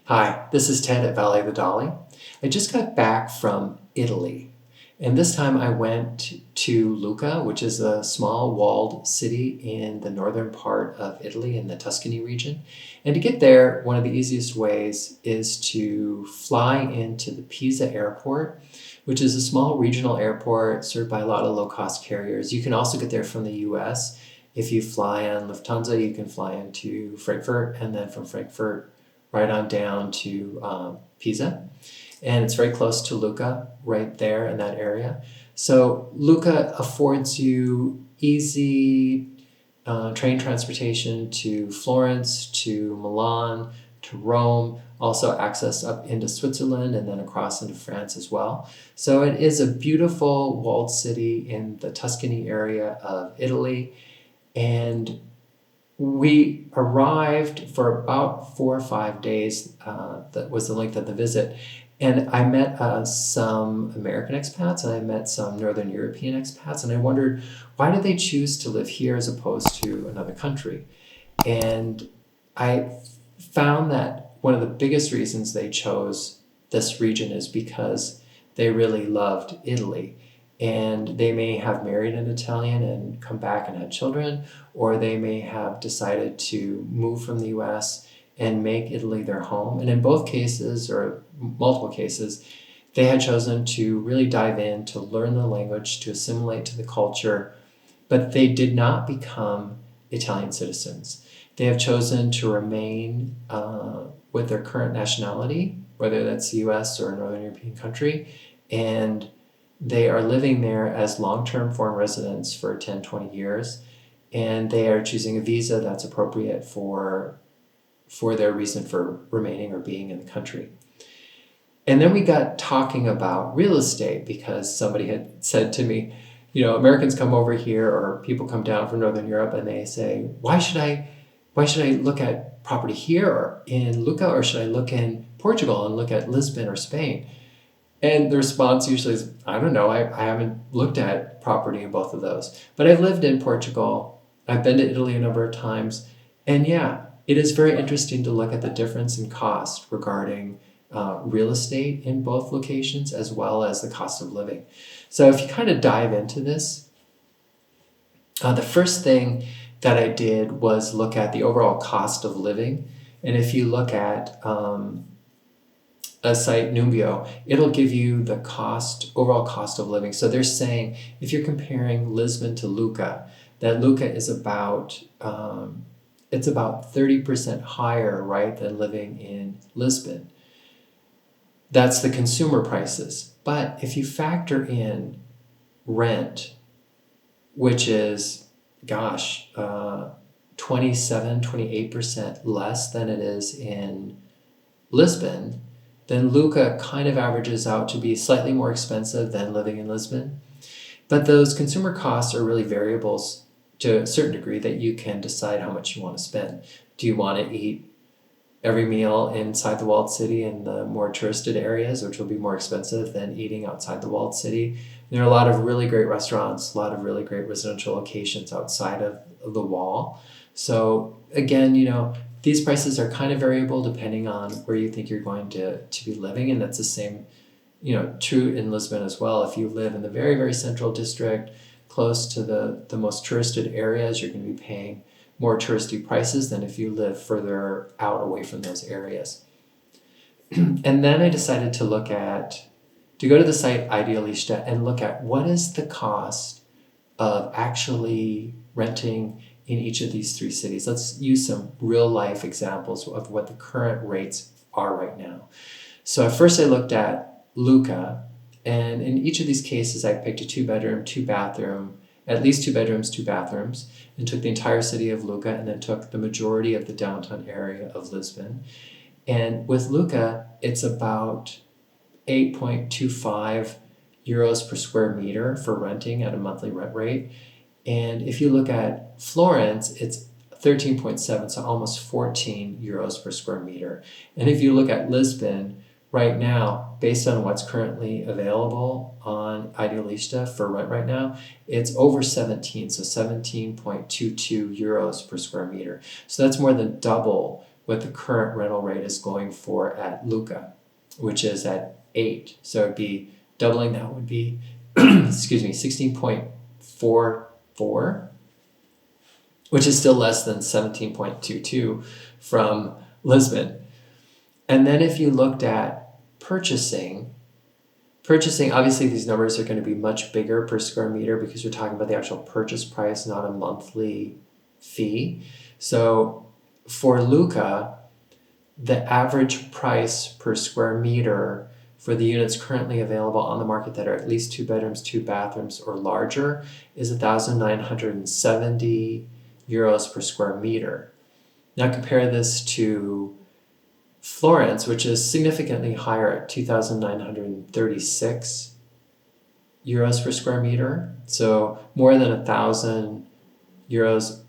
Hi, this is Ted at Valley of the Dolly. I just got back from Italy, and this time I went to Lucca, which is a small walled city in the northern part of Italy in the Tuscany region. And to get there, one of the easiest ways is to fly into the Pisa airport, which is a small regional airport served by a lot of low-cost carriers. You can also get there from the US. If you fly on Lufthansa, you can fly into Frankfurt, and then from Frankfurt right on down to Pisa. And it's very close to Lucca, right there in that area. So Lucca affords you easy train transportation to Florence, to Milan, to Rome, also access up into Switzerland and then across into France as well. So it is a beautiful walled city in the Tuscany area of Italy. And we arrived for about 4 or 5 days. That was the length of the visit. And I met some American expats and I met some Northern European expats. And I wondered, why did they choose to live here as opposed to another country? And I found that one of the biggest reasons they chose this region is because they really loved Italy. And they may have married an Italian and come back and had children, or they may have decided to move from the US and make Italy their home. And in both cases, or multiple cases, they had chosen to really dive in, to learn the language, to assimilate to the culture, but they did not become Italian citizens. They have chosen to remain with their current nationality, whether that's the US or a Northern European country, and they are living there as long-term foreign residents for 10, 20 years, and they are choosing a visa that's appropriate for their reason for remaining or being in the country. And then we got talking about real estate because somebody had said to me, Americans come over here or people come down from Northern Europe and they say, why should I look at property here or in Lucca, or should I look in Portugal and look at Lisbon or Spain? And the response usually is, I don't know, I haven't looked at property in both of those. But I've lived in Portugal, I've been to Italy a number of times, and yeah, it is very interesting to look at the difference in cost regarding real estate in both locations as well as the cost of living. So if you kind of dive into this, the first thing that I did was look at the overall cost of living. And if you look at a site, Numbeo, it'll give you the overall cost of living. So they're saying if you're comparing Lisbon to Lucca, that Lucca is about 30% higher, right, than living in Lisbon. That's the consumer prices. But if you factor in rent, which is, 28% less than it is in Lisbon, then Lucca kind of averages out to be slightly more expensive than living in Lisbon. But those consumer costs are really variables to a certain degree that you can decide how much you want to spend. Do you want to eat every meal inside the walled city in the more touristed areas, which will be more expensive than eating outside the walled city? There are a lot of really great restaurants, a lot of really great residential locations outside of the wall. So again, these prices are kind of variable depending on where you think you're going to be living, and that's the same, true in Lisbon as well. If you live in the very, very central district, close to the most touristed areas, you're going to be paying more touristy prices than if you live further out away from those areas. And then I decided to go to the site Idealista and look at what is the cost of actually renting in each of these three cities. Let's use some real life examples of what the current rates are right now. So at first I looked at Lucca, and in each of these cases I picked a 2-bedroom, 2-bathroom, at least 2 bedrooms, 2 bathrooms, and took the entire city of Lucca and then took the majority of the downtown area of Lisbon. And with Lucca, it's about 8.25 euros per square meter for renting at a monthly rent rate. And if you look at Florence, it's 13.7, so almost 14 euros per square meter. And if you look at Lisbon, right now, based on what's currently available on Idealista for rent right now, it's over 17, so 17.22 euros per square meter. So that's more than double what the current rental rate is going for at Lucca, which is at 8. So it'd be doubling that would be, excuse me, 16.44, which is still less than 17.22 from Lisbon. And then if you looked at purchasing, obviously these numbers are going to be much bigger per square meter because you're talking about the actual purchase price, not a monthly fee. So for Lucca, the average price per square meter for the units currently available on the market that are at least 2 bedrooms, 2 bathrooms, or larger is 1,970 euros per square meter. Now compare this to Florence, which is significantly higher at 2,936 euros per square meter. So more than 1,000 euros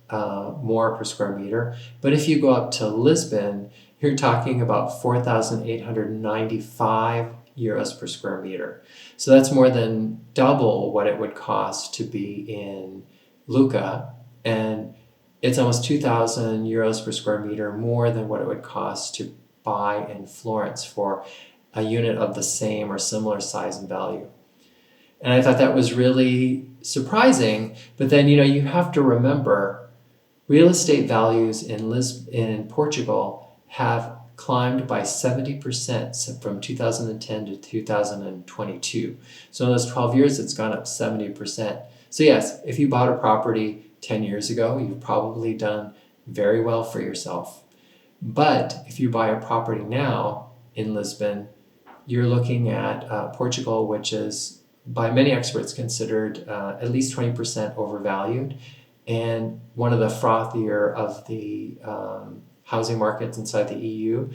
more per square meter. But if you go up to Lisbon, you're talking about 4,895 euros per square meter. So that's more than double what it would cost to be in Lucca, and it's almost 2,000 euros per square meter more than what it would cost to buy in Florence for a unit of the same or similar size and value. And I thought that was really surprising, but then you have to remember real estate values in Portugal have climbed by 70% from 2010 to 2022. So in those 12 years, it's gone up 70%. So yes, if you bought a property 10 years ago, you've probably done very well for yourself. But if you buy a property now in Lisbon, you're looking at Portugal, which is by many experts considered at least 20% overvalued, and one of the frothier of the housing markets inside the EU.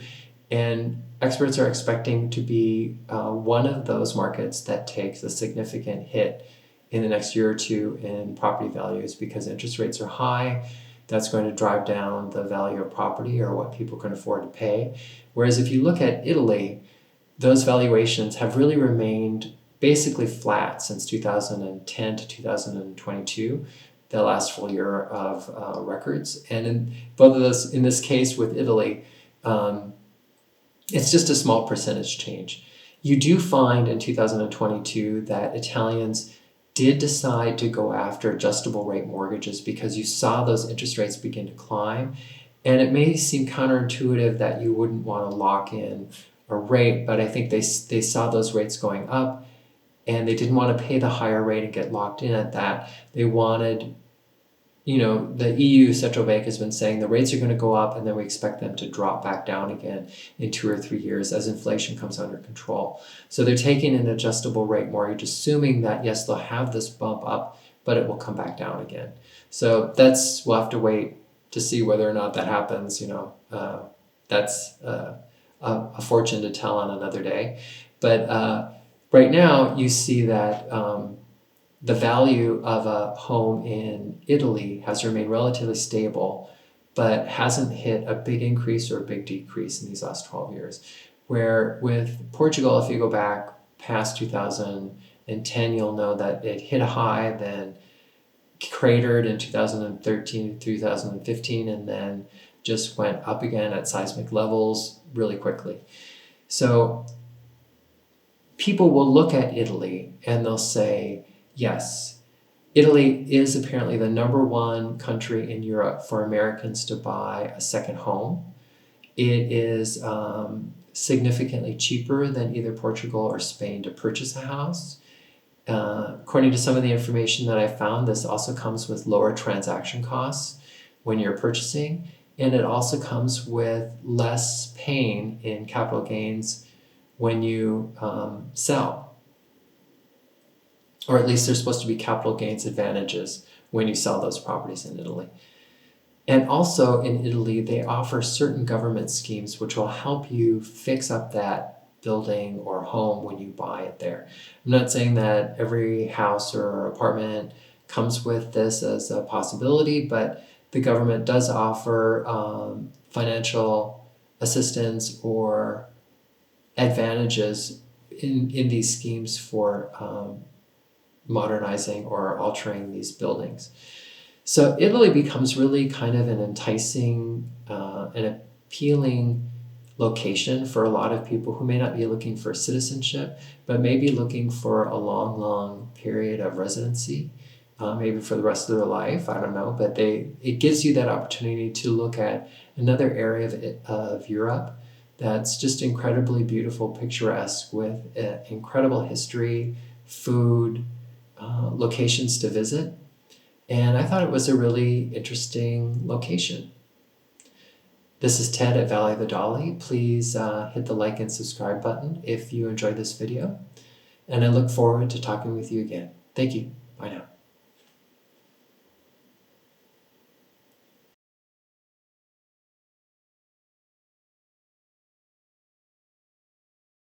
And experts are expecting to be one of those markets that takes a significant hit in the next year or two in property values because interest rates are high. That's going to drive down the value of property or what people can afford to pay. Whereas if you look at Italy, those valuations have really remained basically flat since 2010 to 2022, the last full year of records. And in both of those, in this case with Italy, it's just a small percentage change. You do find in 2022 that Italians did decide to go after adjustable rate mortgages because you saw those interest rates begin to climb. And it may seem counterintuitive that you wouldn't want to lock in a rate, but I think they saw those rates going up and they didn't want to pay the higher rate and get locked in at that. They wanted, the EU Central Bank has been saying the rates are going to go up and then we expect them to drop back down again in 2 or 3 years as inflation comes under control. So they're taking an adjustable rate mortgage, assuming that, yes, they'll have this bump up, but it will come back down again. So we'll have to wait to see whether or not that happens. That's a fortune to tell on another day. But right now you see that the value of a home in Italy has remained relatively stable, but hasn't hit a big increase or a big decrease in these last 12 years. Where with Portugal, if you go back past 2010, you'll know that it hit a high, then cratered in 2013 to 2015, and then just went up again at seismic levels really quickly. So people will look at Italy and they'll say, yes, Italy is apparently the number one country in Europe for Americans to buy a second home. It is significantly cheaper than either Portugal or Spain to purchase a house. According to some of the information that I found, this also comes with lower transaction costs when you're purchasing, and it also comes with less pain in capital gains when you sell. Or at least there's supposed to be capital gains advantages when you sell those properties in Italy. And also in Italy, they offer certain government schemes which will help you fix up that building or home when you buy it there. I'm not saying that every house or apartment comes with this as a possibility, but the government does offer financial assistance or advantages in these schemes for modernizing or altering these buildings. So Italy becomes really kind of an enticing and appealing location for a lot of people who may not be looking for citizenship, but maybe looking for a long, long period of residency, maybe for the rest of their life. I don't know, but it gives you that opportunity to look at another area of Europe that's just incredibly beautiful, picturesque, with incredible history, food, locations to visit. And I thought it was a really interesting location. This is Ted at Valley of the Dolly. Please hit the like and subscribe button if you enjoyed this video. And I look forward to talking with you again. Thank you. Bye now.